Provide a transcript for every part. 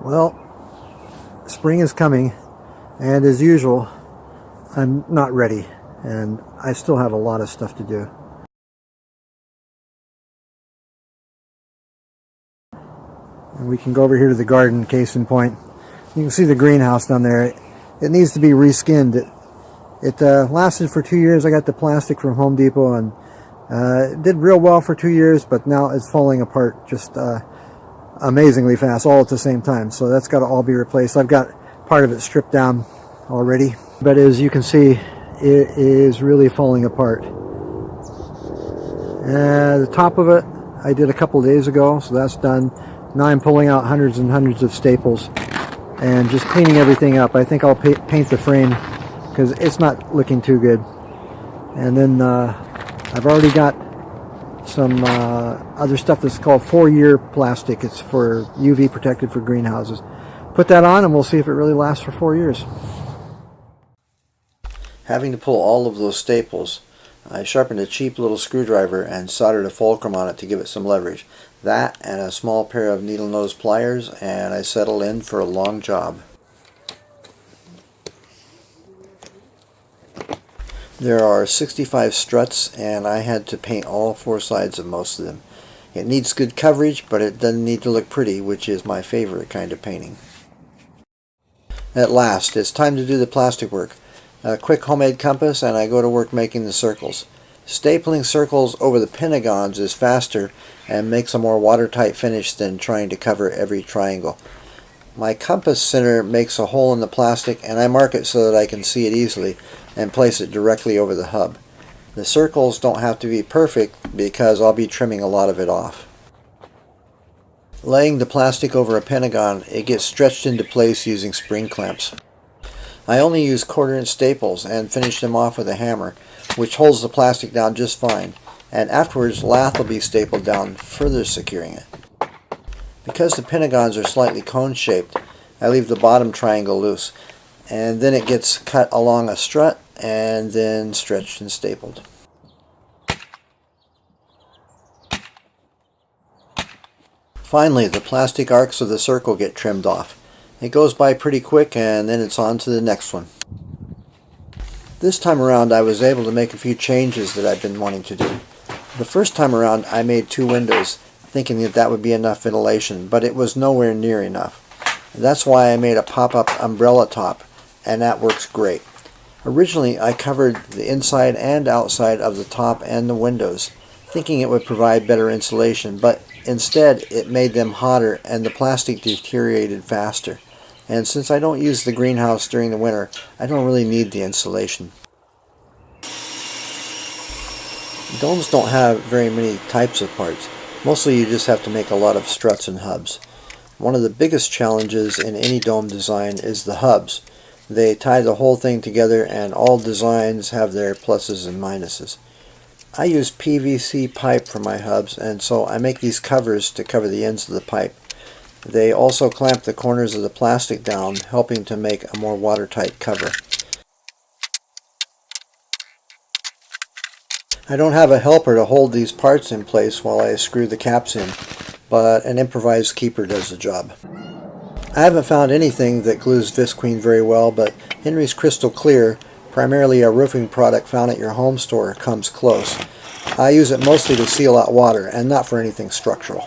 Well, spring is coming, and as usual, I'm not ready, and I still have a lot of stuff to do. And we can go over here to the garden, case in point. You can see the greenhouse down there. It needs to be reskinned. It lasted for 2 years. I got the plastic from Home Depot, and it did real well for 2 years, but now it's falling apart just amazingly fast, all at the same time. So that's got to all be replaced. I've got part of it stripped down already, but as you can see, it is really falling apart. The top of it I did a couple days ago, so that's done. Now I'm pulling out hundreds and hundreds of staples and just cleaning everything up. I think I'll paint the frame because it's not looking too good. And then I've already got some other stuff that's called 4-year plastic. It's for UV protected for greenhouses. Put that on and we'll see if it really lasts for 4 years. Having to pull all of those staples, I sharpened a cheap little screwdriver and soldered a fulcrum on it to give it some leverage. That and a small pair of needle nose pliers, and I settled in for a long job. There are 65 struts, and I had to paint all 4 sides of most of them. It needs good coverage, but it doesn't need to look pretty, which is my favorite kind of painting. At last, it's time to do the plastic work. A quick homemade compass, and I go to work making the circles. Stapling circles over the pentagons is faster and makes a more watertight finish than trying to cover every triangle. My compass center makes a hole in the plastic, and I mark it so that I can see it easily and place it directly over the hub. The circles don't have to be perfect because I'll be trimming a lot of it off. Laying the plastic over a pentagon, it gets stretched into place using spring clamps. I only use 1/4-inch staples and finish them off with a hammer, which holds the plastic down just fine, and afterwards lath will be stapled down, further securing it. Because the pentagons are slightly cone-shaped, I leave the bottom triangle loose, and then it gets cut along a strut and then stretched and stapled. Finally, the plastic arcs of the circle get trimmed off. It goes by pretty quick, and then it's on to the next one. This time around I was able to make a few changes that I've been wanting to do. The first time around I made 2 windows, thinking that that would be enough ventilation, but it was nowhere near enough. That's why I made a pop-up umbrella top, and that works great. Originally I covered the inside and outside of the top and the windows, thinking it would provide better insulation, but instead it made them hotter and the plastic deteriorated faster. And since I don't use the greenhouse during the winter, I don't really need the insulation. Domes don't have very many types of parts. Mostly you just have to make a lot of struts and hubs. One of the biggest challenges in any dome design is the hubs. They tie the whole thing together, and all designs have their pluses and minuses. I use PVC pipe for my hubs, and so I make these covers to cover the ends of the pipe. They also clamp the corners of the plastic down, helping to make a more watertight cover. I don't have a helper to hold these parts in place while I screw the caps in, but an improvised keeper does the job. I haven't found anything that glues visqueen very well, but Henry's Crystal Clear, primarily a roofing product found at your home store, comes close. I use it mostly to seal out water and not for anything structural.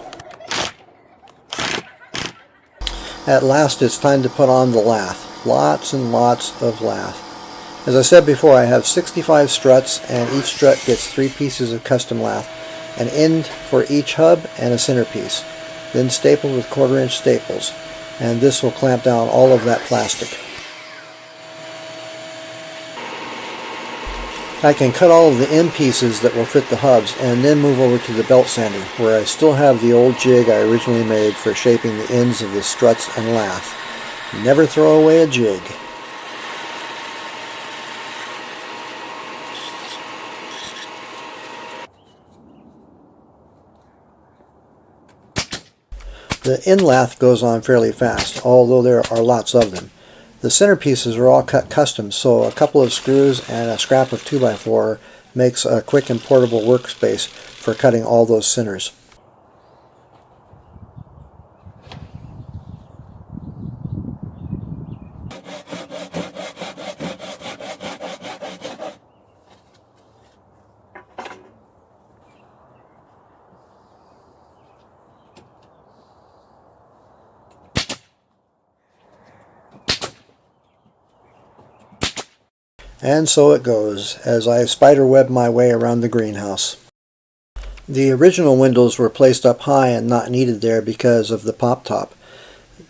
At last it's time to put on the lath. Lots and lots of lath. As I said before, I have 65 struts, and each strut gets 3 pieces of custom lath, an end for each hub and a centerpiece, then stapled with 1/4-inch staples, and this will clamp down all of that plastic. I can cut all of the end pieces that will fit the hubs and then move over to the belt sander, where I still have the old jig I originally made for shaping the ends of the struts and lath. Never throw away a jig. The end lath goes on fairly fast, although there are lots of them. The centerpieces are all cut custom, so a couple of screws and a scrap of 2x4 makes a quick and portable workspace for cutting all those centers. And so it goes, as I spiderweb my way around the greenhouse. The original windows were placed up high and not needed there because of the pop top.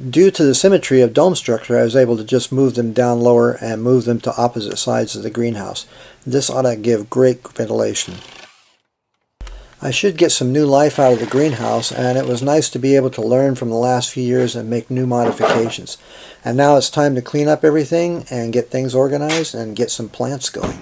Due to the symmetry of dome structure, I was able to just move them down lower and move them to opposite sides of the greenhouse. This ought to give great ventilation. I should get some new life out of the greenhouse, and it was nice to be able to learn from the last few years and make new modifications. And now it's time to clean up everything and get things organized and get some plants going.